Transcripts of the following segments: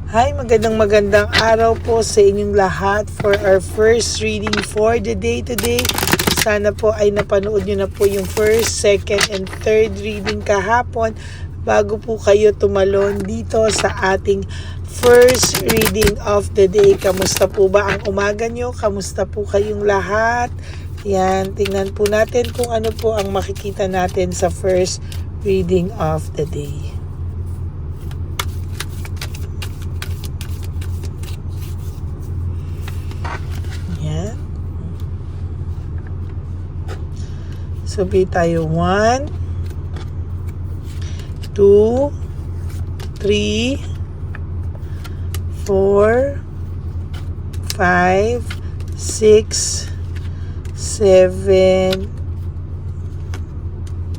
Hi, magandang araw po sa inyong lahat for our first reading for the day today. Sana po ay napanood nyo na po yung first, second, and third reading kahapon bago po kayo tumalon dito sa ating first reading of the day. Kamusta po ba ang umaga nyo? Kamusta po kayong lahat? Yan, tingnan po natin kung ano po ang makikita natin sa first reading of the day. Yan. So, be tayo 1, 2, 3, 4, 5, 6, 7,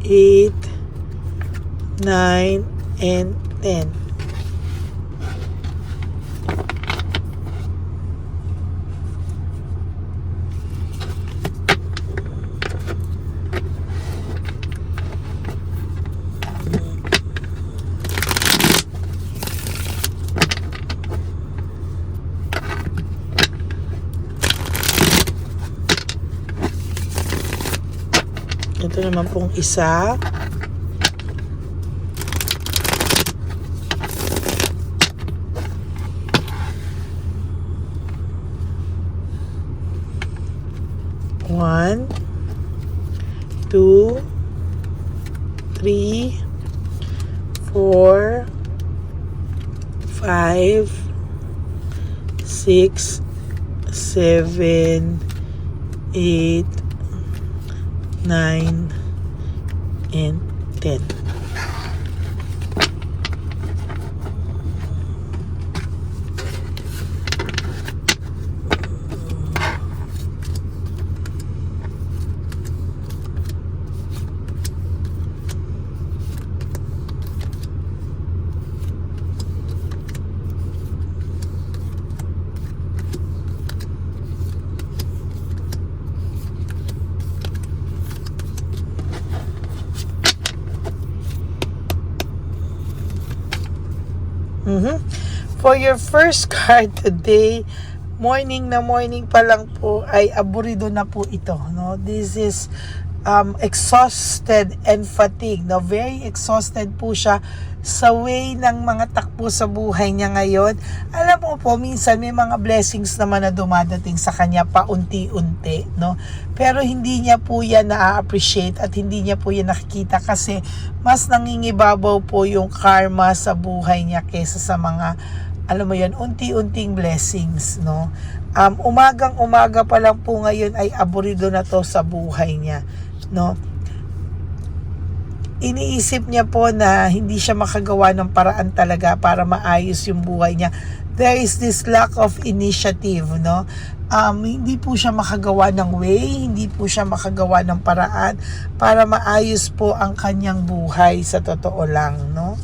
8, 9, and 10. Ito naman pong isa. One, 2, 3, 4, 5, 6, 7, 8, 9, and 10. For your first card today, morning pa lang po ay aburido na po ito, no? This is exhausted and fatigued, no? Very exhausted po siya sa way ng mga takbo sa buhay niya ngayon. Alam mo po, minsan may mga blessings naman na dumadating sa kanya paunti-unti, no? Pero hindi niya po yan na-appreciate at hindi niya po yan nakikita kasi mas nangingibabaw po yung karma sa buhay niya kaysa sa mga, alam mo yan, unti-unting blessings, no? Umagang-umaga pa lang po ngayon ay aburido na to sa buhay niya, no? Iniisip niya po na hindi siya makagawa ng paraan talaga para maayos yung buhay niya. There is this lack of initiative, no? Hindi po siya makagawa ng way, hindi po siya makagawa ng paraan para maayos po ang kanyang buhay sa totoo lang, no?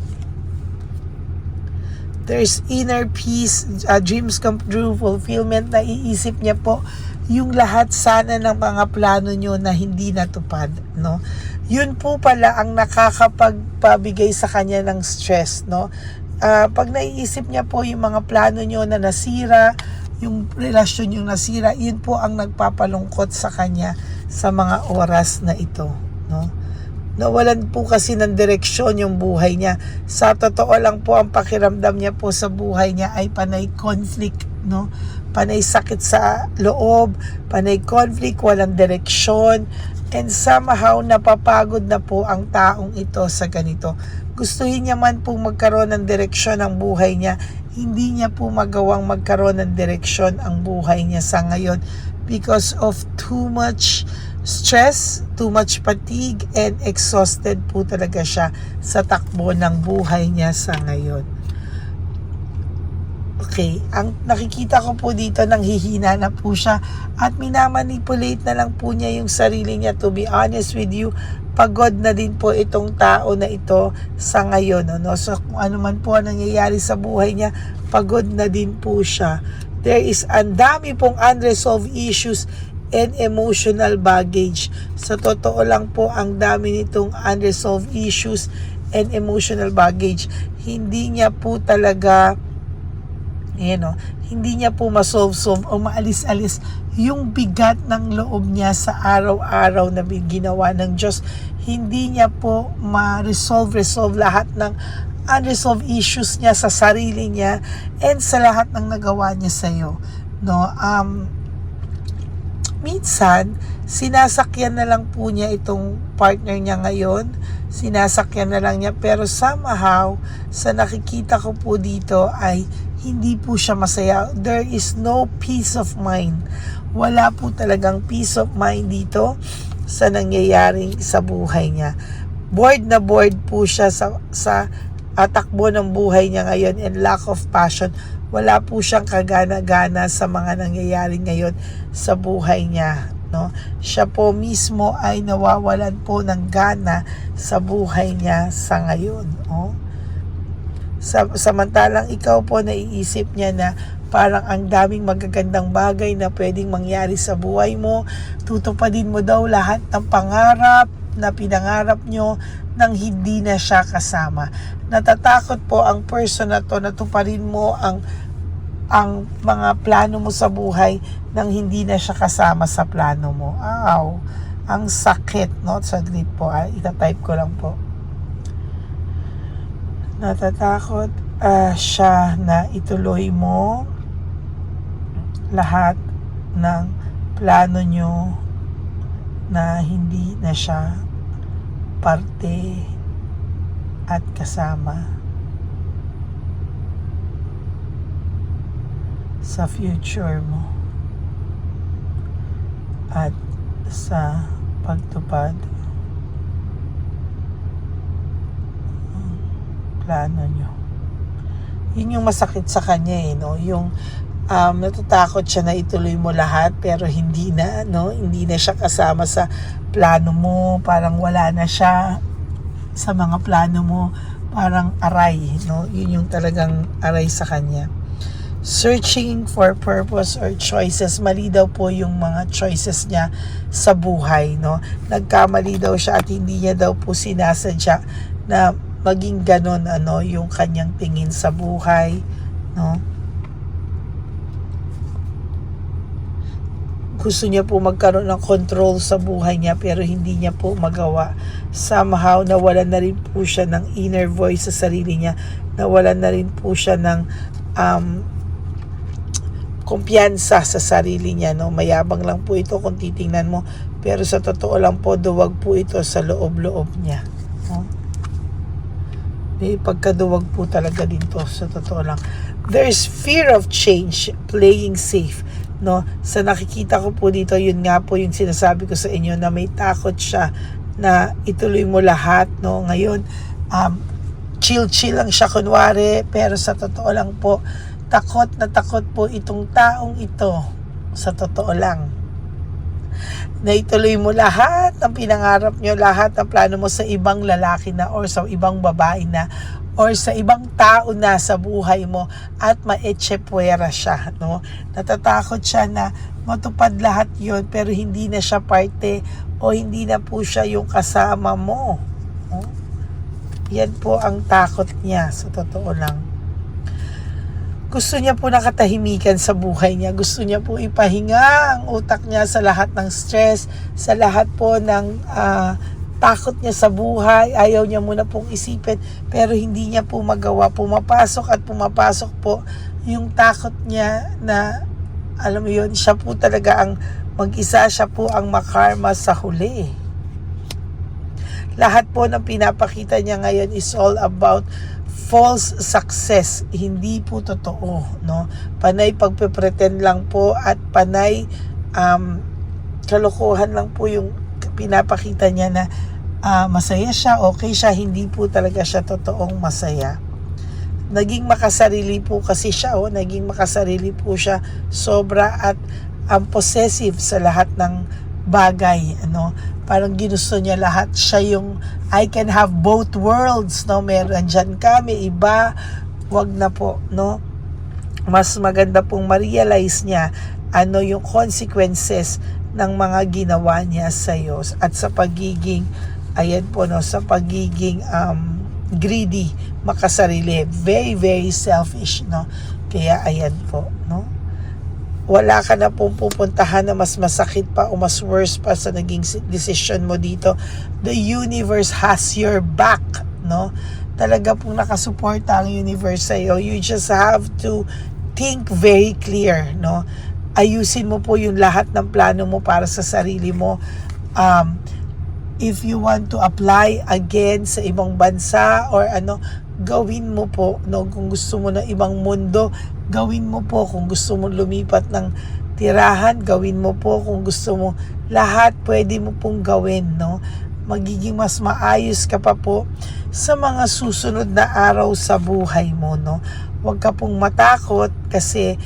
There's inner peace, dreams come true, fulfillment. Naiisip niya po yung lahat sana ng mga plano nyo na hindi natupad, no? Yun po pala ang nakakapagpabigay sa kanya ng stress, no? Pag naiisip niya po yung mga plano nyo na nasira, yung relasyon yung nasira, yun po ang nagpapalungkot sa kanya sa mga oras na ito, no? Nawalan po kasi ng direksyon yung buhay niya. Sa totoo lang po, ang pakiramdam niya po sa buhay niya ay panay conflict, no? Panay sakit sa loob, panay conflict, walang direksyon, and somehow napapagod na po ang taong ito sa ganito. Gustuhin niya man po magkaroon ng direksyon ang buhay niya, hindi niya po magawang magkaroon ng direksyon ang buhay niya sa ngayon because of too much stress, too much fatigue, and exhausted po talaga siya sa takbo ng buhay niya sa ngayon. Okay, ang nakikita ko po dito, nanghihina na po siya at minamanipulate na lang po niya yung sarili niya. To be honest with you, pagod na din po itong tao na ito sa ngayon, no? So kung ano man po ang nangyayari sa buhay niya, pagod na din po siya. There is ang dami pong unresolved issues and emotional baggage. Sa totoo lang po, ang dami nitong unresolved issues and emotional baggage. Hindi niya po talaga Ayan, no? Hindi niya po masolve-solve o maalis-alis yung bigat ng loob niya sa araw-araw na ginawa ng Diyos. Hindi niya po ma-resolve lahat ng unresolved issues niya sa sarili niya and sa lahat ng nagawa niya sa iyo. No? Minsan, sinasakyan na lang po niya itong partner niya ngayon. Sinasakyan na lang niya. Pero somehow, sa nakikita ko po dito ay hindi po siya masaya. There is no peace of mind. Wala po talagang peace of mind dito sa nangyayari sa buhay niya. Bored na bored po siya sa takbo ng buhay niya ngayon and lack of passion. Wala po siyang kagana-gana sa mga nangyayari ngayon sa buhay niya. No? Siya po mismo ay nawawalan po ng gana sa buhay niya sa ngayon. Oh? Samantalang ikaw po naiisip niya na parang ang daming magagandang bagay na pwedeng mangyari sa buhay mo. Tutupadin mo daw lahat ng pangarap na pinangarap nyo nang hindi na siya kasama. Natatakot po ang person na to na tuparin mo ang mga plano mo sa buhay nang hindi na siya kasama sa plano mo. Ang sakit, no? Saglit po, itatype ko lang po. Natatakot siya na ituloy mo lahat ng plano nyo na hindi na siya parte at kasama sa future mo at sa pagtupad plano nyo. Yun yung masakit sa kanya no? Yung natatakot siya na ituloy mo lahat pero hindi na, no? Hindi na siya kasama sa plano mo, parang wala na siya sa mga plano mo, parang aray, no? Yun yung talagang aray sa kanya. Searching for purpose or choices. Mali daw po yung mga choices niya sa buhay, no? Nagkamali daw siya at hindi niya daw po sinasadya na maging ganon, yung kanyang tingin sa buhay, no? Gusto niya po magkaroon ng control sa buhay niya pero hindi niya po magawa. Somehow, nawalan na rin po siya ng inner voice sa sarili niya. Nawalan na rin po siya ng kumpiyansa sa sarili niya, no? Mayabang lang po ito kung titingnan mo, pero sa totoo lang po, duwag po ito sa loob-loob niya, no? May pagkaduwag po talaga dito, sa totoo lang. There's fear of change, playing safe, no? Sa nakikita ko po dito, yun nga po yung sinasabi ko sa inyo na may takot siya na ituloy mo lahat, no? Ngayon, chill lang siya kunwari, pero sa totoo lang po, takot na takot po itong taong ito, sa totoo lang. Na ituloy mo lahat ng pinangarap nyo, lahat ng plano mo sa ibang lalaki na or sa ibang babae na or sa ibang tao na sa buhay mo at maetsepwera siya, no? Natatakot siya na matupad lahat yon pero hindi na siya parte o hindi na po siya yung kasama mo, no? Yan po ang takot niya, sa totoo lang. Gusto niya po nakatahimikan sa buhay niya. Gusto niya po ipahinga ang utak niya sa lahat ng stress, sa lahat po ng takot niya sa buhay. Ayaw niya muna pong isipin, pero hindi niya po magawa. Pumapasok po yung takot niya na, alam mo yun, siya po talaga ang mag-isa, siya po ang makarma sa huli. Lahat po ng pinapakita niya ngayon is all about false success. Hindi po totoo, no? Panay pagpe-pretend lang po at panay kalokohan lang po yung pinapakita niya na masaya siya, okay siya, hindi po talaga siya totoong masaya. Naging makasarili po kasi siya, naging makasarili po siya sobra at possessive sa lahat ng bagay, parang ginusto niya lahat. Siya yung I can have both worlds, no? Meron dyan ka, may iba, wag na po, no? Mas maganda pong ma-realize niya ano yung consequences ng mga ginawa niya sa iyo at sa pagiging sa pagiging greedy, makasarili, very very selfish, no? Kaya ayan po, no? Wala ka na pong pupuntahan na mas masakit pa o mas worse pa sa naging decision mo dito. The universe has your back, no? Talaga pong nakasuporta ang universe sa'yo. You just have to think very clear, no? Ayusin mo po yung lahat ng plano mo para sa sarili mo. If you want to apply again sa ibang bansa or ano, gawin mo po, no? Kung gusto mo ng ibang mundo, gawin mo po. Kung gusto mo lumipat ng tirahan, gawin mo po. Kung gusto mo, lahat pwede mo pong gawin, no? Magiging mas maayos ka pa po sa mga susunod na araw sa buhay mo, no? Huwag ka pong matakot kasi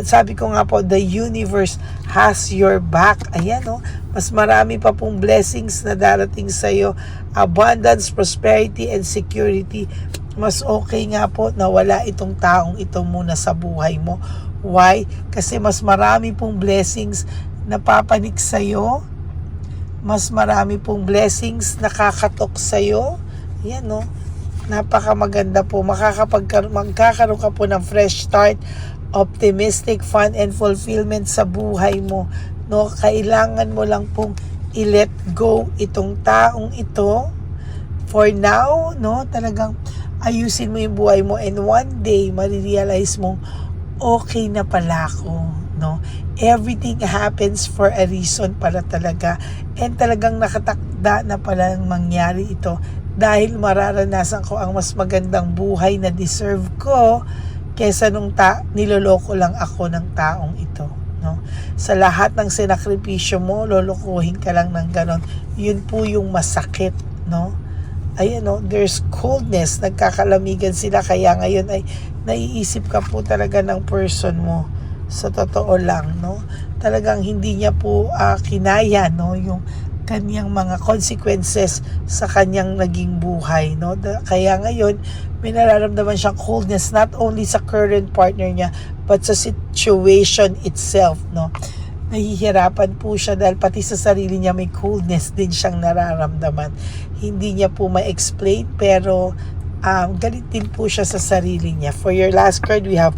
sabi ko nga po, the universe has your back. Ayan, no? Mas marami pa pong blessings na darating sa iyo. Abundance, prosperity, and security. Mas okay nga po na wala itong taong ito muna sa buhay mo. Why? Kasi mas marami pong blessings na papanik sa iyo. Mas marami pong blessings na kakatok sa iyo. Ayan, no? Napakamaganda po. Magkakaroon ka po ng fresh start, optimistic, fun, and fulfillment sa buhay mo. No, kailangan mo lang pong i-let go itong taong ito for now, no? Talagang ayusin mo yung buhay mo and one day marirealize mo okay na pala ako, no? Everything happens for a reason pala talaga and talagang nakatakda na pala mangyari ito dahil mararanasan ko ang mas magandang buhay na deserve ko kesa nung niloloko lang ako ng taong ito, no? Sa lahat ng sinakripisyo mo, lolokohin ka lang ng ganon. Yun po yung masakit, no? Ayan, no? There's coldness, nagkakalamigan sila, kaya ngayon ay naiisip ka po talaga ng person mo. Sa totoo lang, no? Talagang hindi niya po kinaya, no? Yung kanyang mga consequences sa kanyang naging buhay, no? Kaya ngayon may nararamdaman siyang coldness not only sa current partner niya but sa situation itself, no? Nahihirapan po siya dahil pati sa sarili niya may coldness din siyang nararamdaman. Hindi niya po ma-explain pero galit din po siya sa sarili niya. For your last card, we have,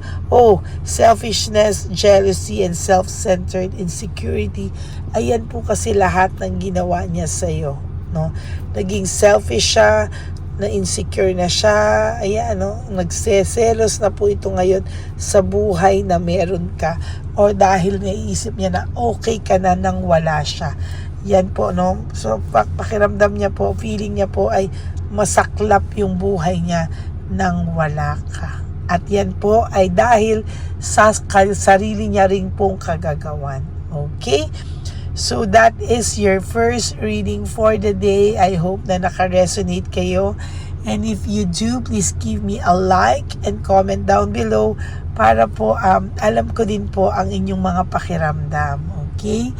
selfishness, jealousy, and self-centered insecurity. Ayan po kasi lahat ng ginawa niya sa'yo, no? Naging selfish siya, na-insecure na siya, ayan, no? Nagseselos na po ito ngayon sa buhay na meron ka o dahil naiisip niya na okay ka na nang wala siya. Yan po, no? So, pakiramdam niya po, feeling niya po ay masaklap yung buhay niya nang wala ka. At yan po ay dahil sa sarili niya rin pong kagagawan. Okay? So that is your first reading for the day. I hope na naka-resonate kayo. And if you do, please give me a like and comment down below para po alam ko din po ang inyong mga pakiramdam. Okay?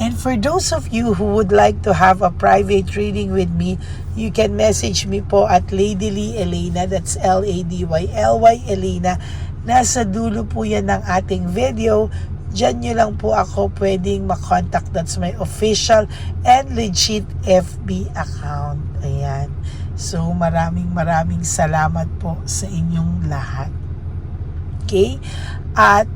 And for those of you who would like to have a private reading with me, you can message me po at Lady Lee Elena. That's Ladyly Elena. Nasa dulo po yan ng ating video. Diyan nyo lang po ako pwedeng makontak. That's my official and legit FB account. Ayan. So maraming salamat po sa inyong lahat. Okay? At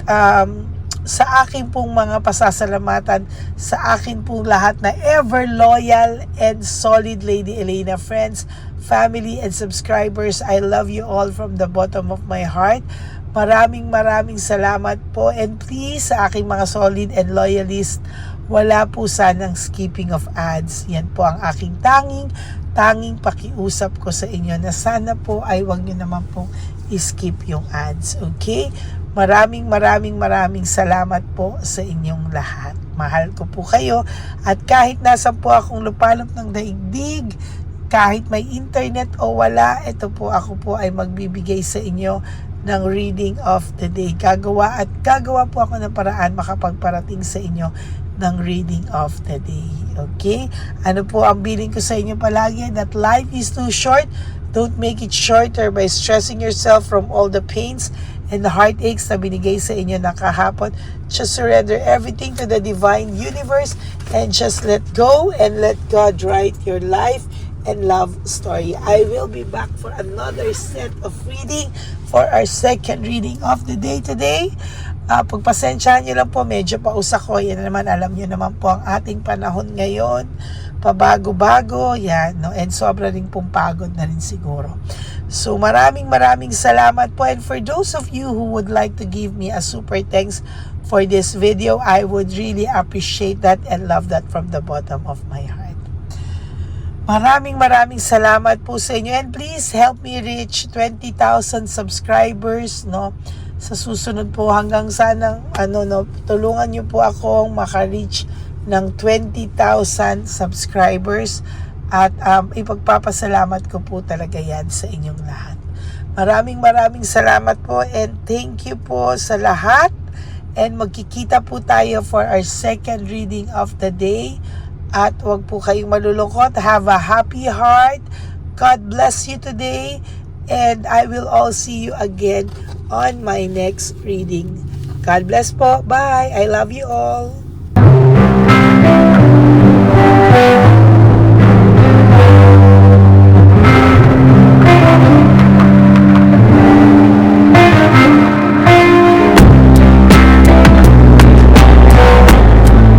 sa akin pong mga pasasalamatan, sa akin pong lahat na ever loyal and solid Lady Elena friends, family, and subscribers, I love you all from the bottom of my heart. Maraming salamat po. And please, sa aking mga solid and loyalist, wala po sanang skipping of ads. Yan po ang aking tanging pakiusap ko sa inyo na sana po ay wag nyo naman pong skip yung ads. Okay? Maraming salamat po sa inyong lahat. Mahal ko po kayo. At kahit nasa po akong lupalop ng daigdig, kahit may internet o wala, ito po ako po ay magbibigay sa inyo ng reading of the day. Gagawa po ako ng paraan makapagparating sa inyo ng reading of the day. Okay? Ano po ang bilin ko sa inyo palagi? That life is too short. Don't make it shorter by stressing yourself from all the pains and the heartaches na binigay sa inyo na kahapon. Just surrender everything to the divine universe and just let go and let God write your life and love story. I will be back for another set of reading for our second reading of the day today. Pagpasensyahan nyo lang po, medyo paus ako. Yan naman, alam nyo naman po ang ating panahon ngayon. Pabago-bago, yan, no? And sobra rin pong pagod na rin siguro. So maraming salamat po. And for those of you who would like to give me a super thanks for this video, I would really appreciate that and love that from the bottom of my heart. Maraming salamat po sa inyo, and please help me reach 20,000 subscribers, no? Sa susunod po hanggang sana tulungan niyo po akong maka-reach ng 20,000 subscribers, at ipagpapasalamat ko po talaga yan sa inyong lahat. Maraming salamat po, and thank you po sa lahat. And magkikita po tayo for our second reading of the day. At huwag po kayong malulungkot. Have a happy heart. God bless you today. And I will all see you again on my next reading. God bless po. Bye. I love you all.